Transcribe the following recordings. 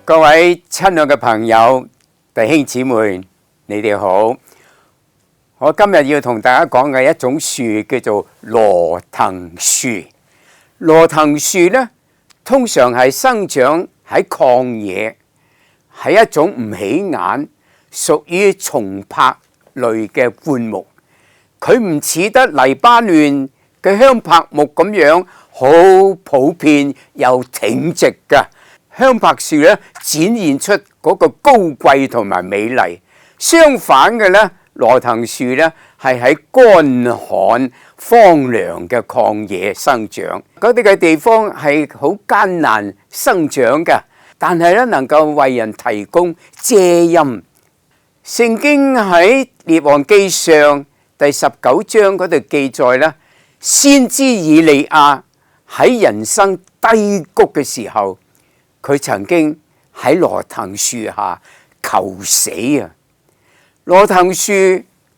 各位親愛嘅朋友、弟兄姊妹，你哋好。我今日要同大家講嘅一種樹叫做羅騰樹。羅騰樹呢，通常係生長喺曠野，係一種唔起眼、屬於叢柏類嘅灌木。佢唔似得黎巴嫩嘅香柏木咁樣好普遍又挺直㗎。香柏樹咧展現出嗰個高貴同埋美麗，相反嘅咧，羅騰樹咧係喺乾旱荒涼嘅曠野生長，嗰啲嘅地方係好艱難生長嘅，但係咧能夠為人提供遮陰。聖經喺列王記上第19章嗰度記載咧，先知以利亞喺人生低谷嘅時候，佢曾經喺羅騰樹下求死啊！羅騰樹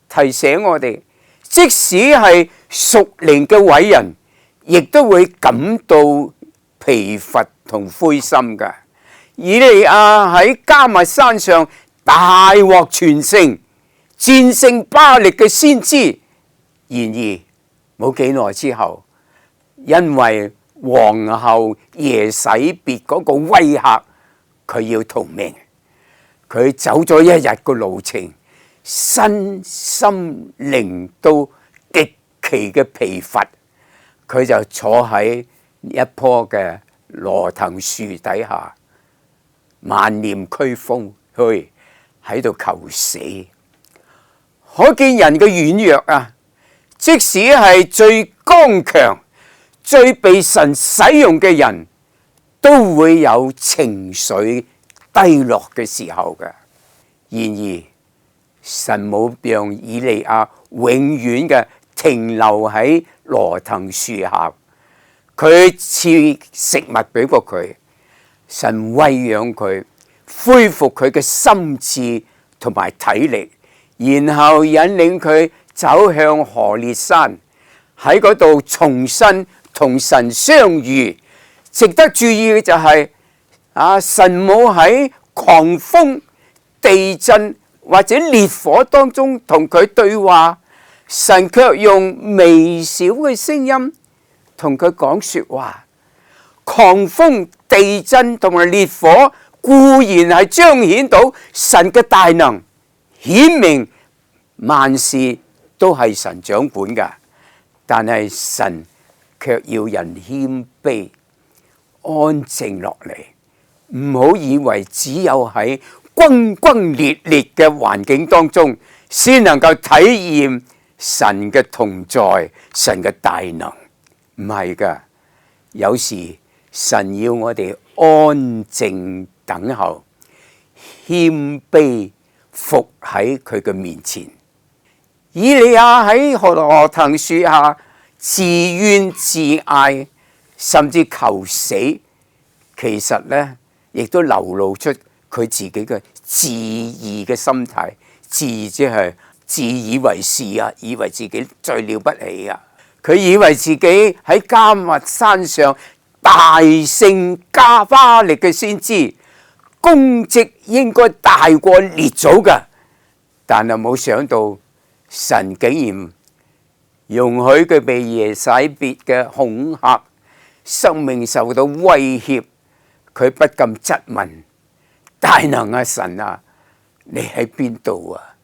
提醒我哋，即使係屬靈嘅偉人，亦都會感到疲乏同灰心㗎。以利亞喺迦密山上大獲全勝，戰勝巴力嘅先知，然而冇幾耐之後，因為皇后耶洗別嗰個威嚇，佢要逃命。佢走咗一日嘅路程，身心靈都極其嘅疲乏，佢就坐喺一棵嘅羅騰樹底下，萬念俱風去喺度求死。可見人嘅軟弱啊！即使係最剛強、最被神使用嘅人，都會有情緒低落嘅時候嘅。然而，神冇讓以利亞永遠嘅停留喺羅騰樹下，佢賜食物俾過佢，神餵養佢，恢復佢嘅心智同埋體力，然後引領佢走向何烈山，喺嗰度重新同神相遇。值得注意嘅就係，神冇喺狂風、地震或者烈火當中同佢對話，神卻用微小嘅聲音同佢講說話。狂風、地震同埋烈火固然係彰顯到神嘅大能，顯明萬事都係神掌管㗎，但係神卻要人謙卑、安靜落嚟，唔好以為只有喺轟轟烈烈嘅環境當中，先能夠體驗神嘅同在、神嘅大能。唔係㗎，有時神要我哋安靜等候，謙卑伏喺佢嘅面前。以利亞喺羅騰樹下自怨自艾，甚至求死，其實呢亦都流露出佢自己嘅自義嘅心態。自即係自以為是啊，以為自己最了不起啊。佢以為自己喺迦密山上大勝巴力嘅先知，功績應該大過列祖㗎，但係冇想到神竟然容許佢被耶洗別嘅恐嚇，生命受到威脅。佢不禁質問：大能啊，神啊，你喺邊度啊？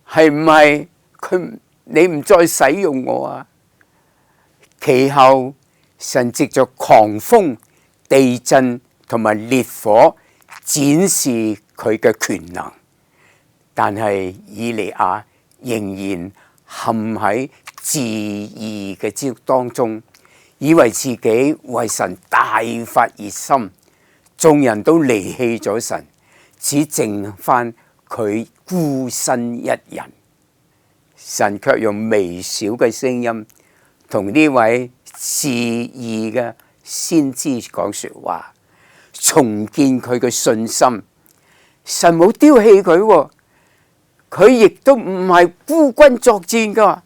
係唔係你唔再使用我啊？其後神藉着狂風、地震同埋烈火展示佢嘅權能，但係以利亞仍然陷喺自義嘅當中，以為自己為神大發熱心，眾人都離棄咗神，只剩翻佢孤身一人。神卻用微小嘅聲音同呢位自義嘅先知講說話，重建佢嘅信心。神冇丟棄佢，佢亦都唔係孤軍作戰噶。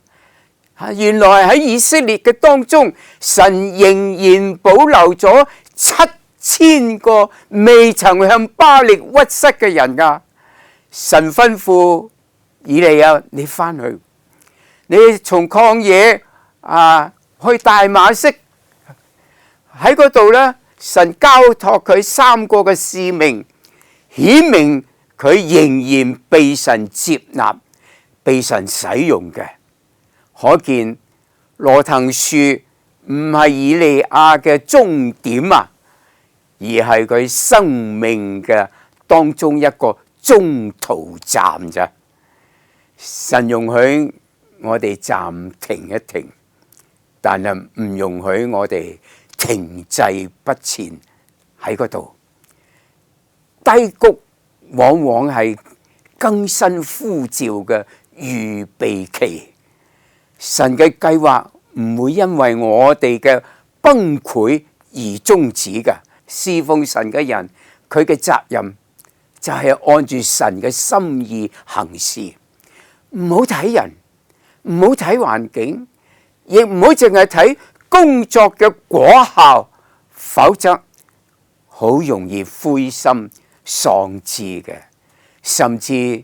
原來喺以色列嘅當中，神仍然保留咗7 1000個未曾向巴力屈膝嘅人啊！神吩咐以利亞，你翻去，你從曠野去大馬色，喺嗰度呢，神交託佢3個嘅使命，顯明佢仍然被神接納、被神使用嘅。可見羅騰樹唔係以利亞嘅終點啊，而係佢生命嘅當中一個中途站咋。神容許我哋暫停一停，但係唔容許我哋停滯不前喺嗰度。低谷往往係更新呼召嘅預備期。神嘅計劃唔會因為我哋嘅崩潰而終止嘅。侍奉神嘅人，佢嘅責任就係按住神嘅心意行事，唔好睇人，唔好睇環境，亦唔好淨係睇工作嘅果效，否則好容易灰心喪志嘅，甚至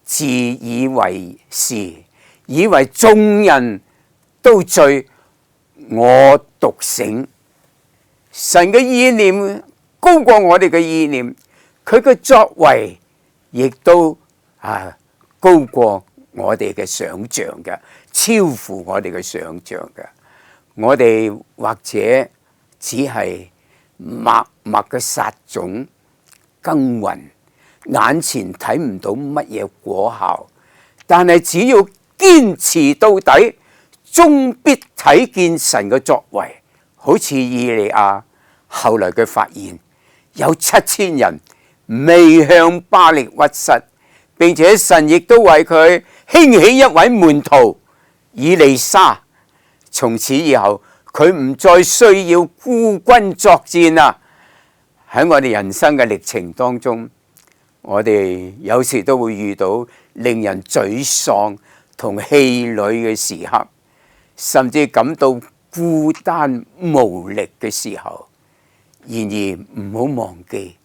自以為是，以為眾人都罪，我獨醒。神嘅意念高過我哋嘅意念，佢嘅作為亦都高過我哋嘅想象嘅，超乎我哋嘅想象嘅。我哋或者只係默默嘅撒種耕耘，眼前睇唔到乜嘢果效，但係只要堅持到底，終必睇見神嘅作為。好似以利亞，後來佢發現有7000人未向巴力屈膝，並且神亦都為佢興起一位門徒以利沙。從此以後，佢唔再需要孤軍作戰啦。喺我哋人生嘅歷程當中，我哋有時都會遇到令人沮喪同氣餒嘅時刻，甚至感到孤單無力嘅時候。然而唔好忘記，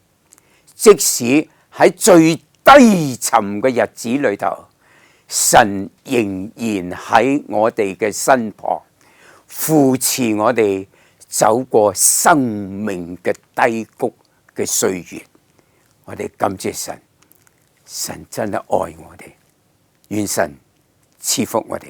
即使喺最低沉嘅日子裏頭，神仍然喺我哋嘅身旁，扶持我哋走過生命嘅低谷嘅歲月。我哋感謝神，神真係愛我哋，願神賜福我哋。